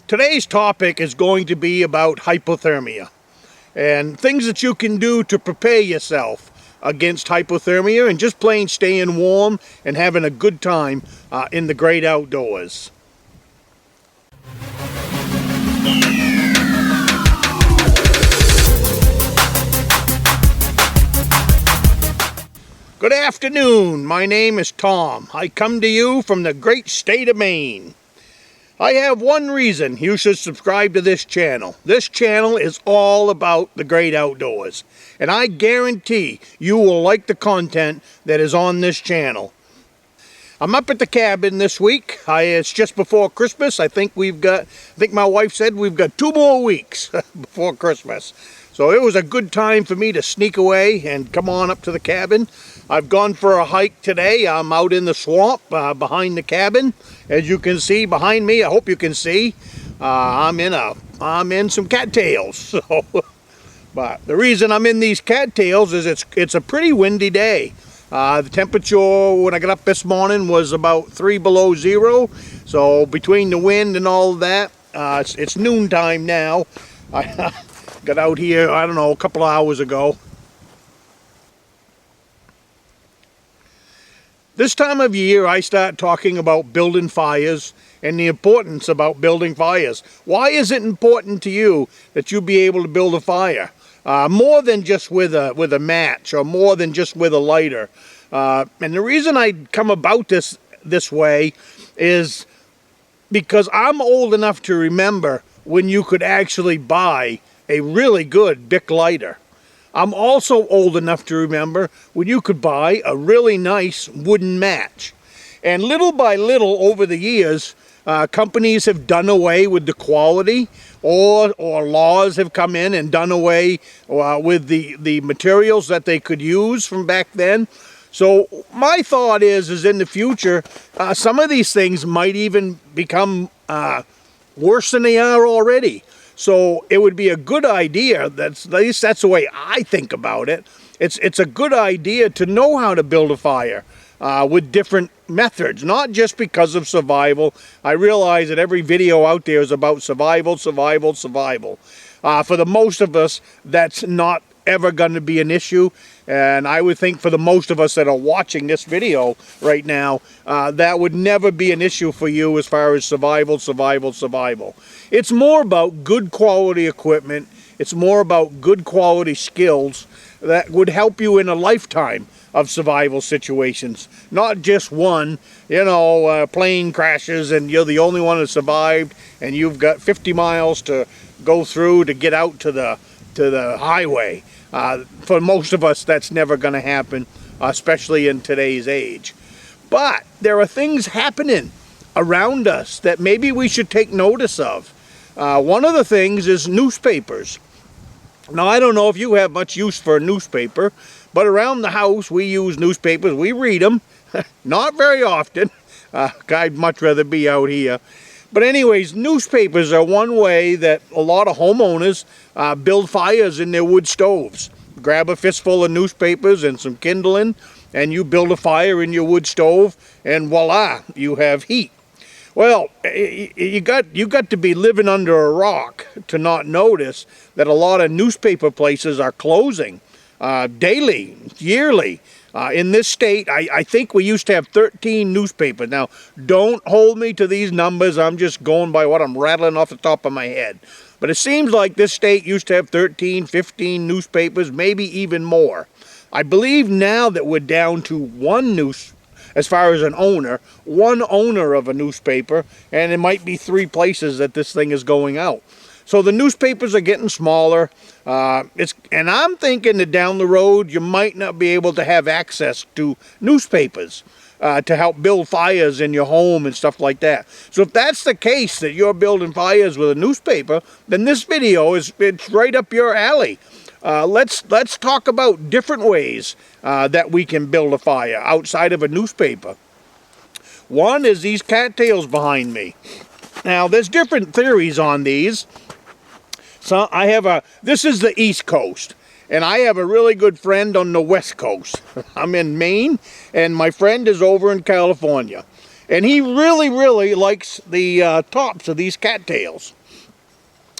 Today's topic is going to be about hypothermia and things that you can do to prepare yourself against hypothermia and just plain staying warm and having a good time in the great outdoors. Good afternoon, my name is Tom. I come to you from the great state of Maine. I have one reason you should subscribe to this channel. This channel is all about the great outdoors, and I guarantee you will like the content that is on this channel. I'm up at the cabin this week. It's just before Christmas. I think my wife said we've got 2 more weeks before Christmas. So it was a good time for me to sneak away and come on up to the cabin. I've gone for a hike today. I'm out in the swamp behind the cabin. As you can see behind me, I hope you can see, I'm in some cattails. So, but the reason I'm in these cattails is it's a pretty windy day. The temperature when I got up this morning was about 3 below zero. So between the wind and all of that, it's noontime now. I got out here, I don't know, a couple of hours ago. This time of year, I start talking about building fires and the importance about building fires. Why is it important to you that you be able to build a fire? More than just with a match, or more than just with a lighter. And the reason I come about this way is because I'm old enough to remember when you could actually buy a really good Bic lighter. I'm also old enough to remember when you could buy a really nice wooden match. And little by little over the years, companies have done away with the quality, or laws have come in and done away with the materials that they could use from back then. So my thought is in the future, some of these things might even become worse than they are already. So it would be a good idea, at least that's the way I think about it. It's a good idea to know how to build a fire with different methods, not just because of survival. I realize that every video out there is about survival, survival, survival. For the most of us, that's not ever going to be an issue. And I would think for the most of us that are watching this video right now, that would never be an issue for you as far as survival, survival, survival. It's more about good quality equipment. It's more about good quality skills that would help you in a lifetime of survival situations. Not just one, plane crashes and you're the only one that survived and you've got 50 miles to go through to get out to the highway. For most of us, that's never going to happen, especially in today's age. But there are things happening around us that maybe we should take notice of. One of the things is newspapers. Now, I don't know if you have much use for a newspaper, but around the house we use newspapers. We read them, not very often. I'd much rather be out here. But anyways, newspapers are one way that a lot of homeowners build fires in their wood stoves. Grab a fistful of newspapers and some kindling, and you build a fire in your wood stove, and voila, you have heat. Well, you got to be living under a rock to not notice that a lot of newspaper places are closing daily, yearly. In this state, I think we used to have 13 newspapers. Now, don't hold me to these numbers. I'm just going by what I'm rattling off the top of my head. But it seems like this state used to have 13, 15 newspapers, maybe even more. I believe now that we're down to as far as one owner of a newspaper, and it might be 3 places that this thing is going out. So the newspapers are getting smaller, and I'm thinking that down the road you might not be able to have access to newspapers to help build fires in your home and stuff like that. So if that's the case, that you're building fires with a newspaper, then this video it's right up your alley. Let's talk about different ways that we can build a fire outside of a newspaper. One is these cattails behind me. Now there's different theories on these. So this is the East Coast, and I have a really good friend on the West Coast. I'm in Maine, and my friend is over in California. And he really likes the tops of these cattails.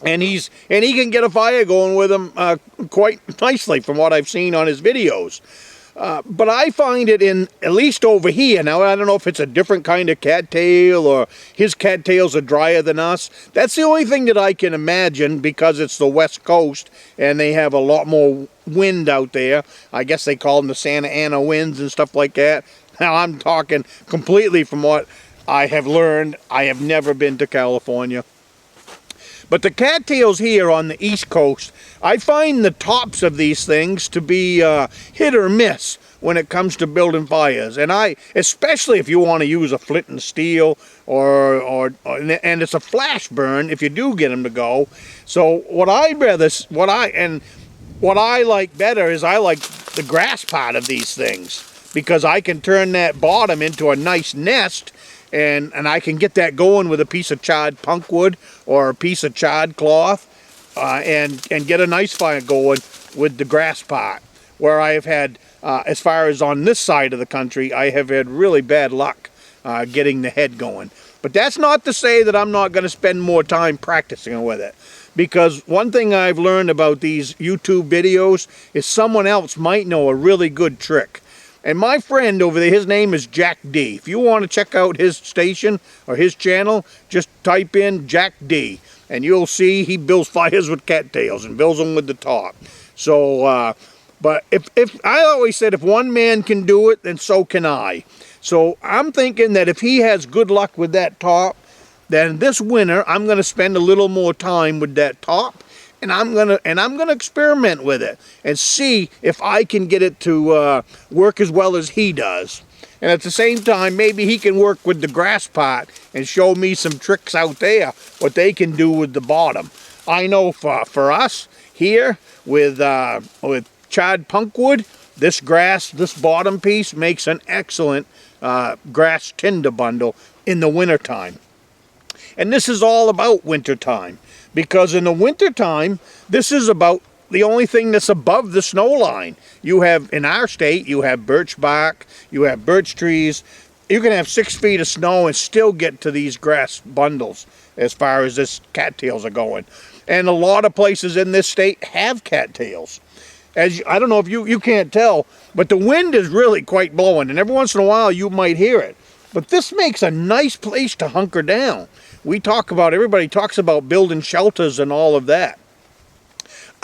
And he can get a fire going with them quite nicely from what I've seen on his videos. But I find it at least over here, now I don't know if it's a different kind of cattail or his cattails are drier than us. That's the only thing that I can imagine, because it's the West Coast and they have a lot more wind out there. I guess they call them the Santa Ana winds and stuff like that. Now I'm talking completely from what I have learned. I have never been to California. But the cattails here on the East Coast, I find the tops of these things to be hit or miss when it comes to building fires. And especially if you want to use a flint and steel, and it's a flash burn if you do get them to go. So what I like better is I like the grass part of these things, because I can turn that bottom into a nice nest. And I can get that going with a piece of charred punk wood or a piece of charred cloth and get a nice fire going with the grass part. Where I have had, as far as on this side of the country, I have had really bad luck getting the head going. But that's not to say that I'm not going to spend more time practicing with it. Because one thing I've learned about these YouTube videos is someone else might know a really good trick. And my friend over there, his name is Jack D. If you want to check out his station or his channel, just type in Jack D. And you'll see he builds fires with cattails and builds them with the top. So, but if I always said if one man can do it, then so can I. So I'm thinking that if he has good luck with that top, then this winter I'm going to spend a little more time with that top. And I'm gonna experiment with it and see if I can get it to work as well as he does. And at the same time, maybe he can work with the grass pot and show me some tricks out there, what they can do with the bottom. I know for us here with charred punk wood, this bottom piece makes an excellent grass tinder bundle in the wintertime. And this is all about wintertime. Because in the wintertime, this is about the only thing that's above the snow line. You have, in our state, you have birch bark, you have birch trees. You can have 6 feet of snow and still get to these grass bundles as far as this cattails are going. And a lot of places in this state have cattails. I don't know if you can't tell, but the wind is really quite blowing. And every once in a while, you might hear it. But this makes a nice place to hunker down. Everybody talks about building shelters and all of that.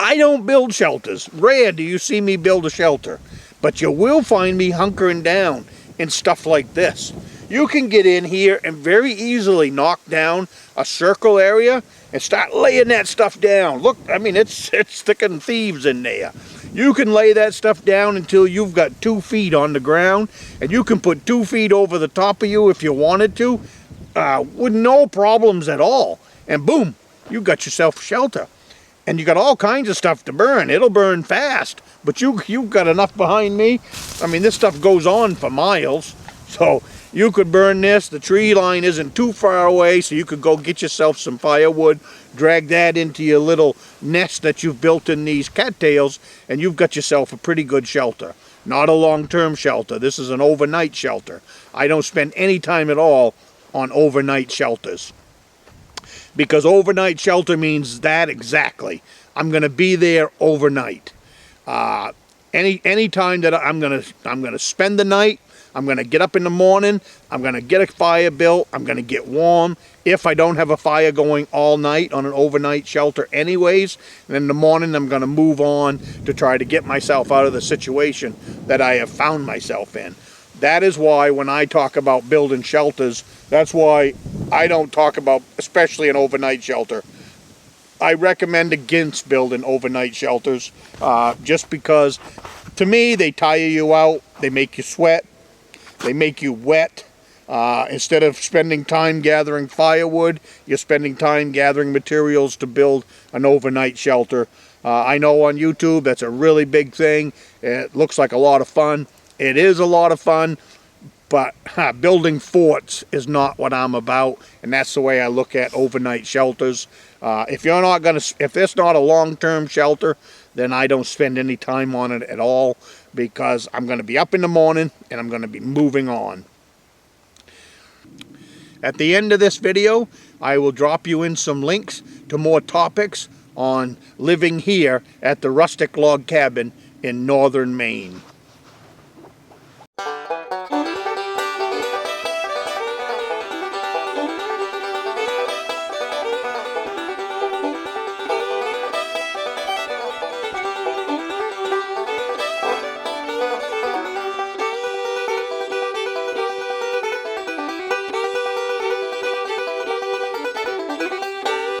I don't build shelters. Rare do you see me build a shelter. But you will find me hunkering down in stuff like this. You can get in here and very easily knock down a circle area and start laying that stuff down. Look, I mean, it's sticking thieves in there. You can lay that stuff down until you've got 2 feet on the ground, and you can put 2 feet over the top of you if you wanted to. With no problems at all. And boom, you got yourself a shelter. And you got all kinds of stuff to burn. It'll burn fast. But you've got enough behind me. I mean, this stuff goes on for miles. So you could burn this. The tree line isn't too far away, so you could go get yourself some firewood, drag that into your little nest that you've built in these cattails, and you've got yourself a pretty good shelter. Not a long-term shelter. This is an overnight shelter. I don't spend any time at all on overnight shelters, because overnight shelter means that exactly. I'm going to be there overnight. Any time that I'm going to spend the night, I'm going to get up in the morning, I'm going to get a fire built, I'm going to get warm. If I don't have a fire going all night on an overnight shelter anyways, and in the morning I'm going to move on to try to get myself out of the situation that I have found myself in. That is why when I talk about building shelters, that's why I don't talk about especially an overnight shelter. I recommend against building overnight shelters just because to me they tire you out, they make you sweat, they make you wet. Instead of spending time gathering firewood, you're spending time gathering materials to build an overnight shelter. I know on YouTube that's a really big thing. It looks like a lot of fun. It is a lot of fun, but building forts is not what I'm about, and that's the way I look at overnight shelters. If it's not a long-term shelter, then I don't spend any time on it at all, because I'm going to be up in the morning and I'm going to be moving on. At the end of this video, I will drop you in some links to more topics on living here at the Rustic Log Cabin in northern Maine.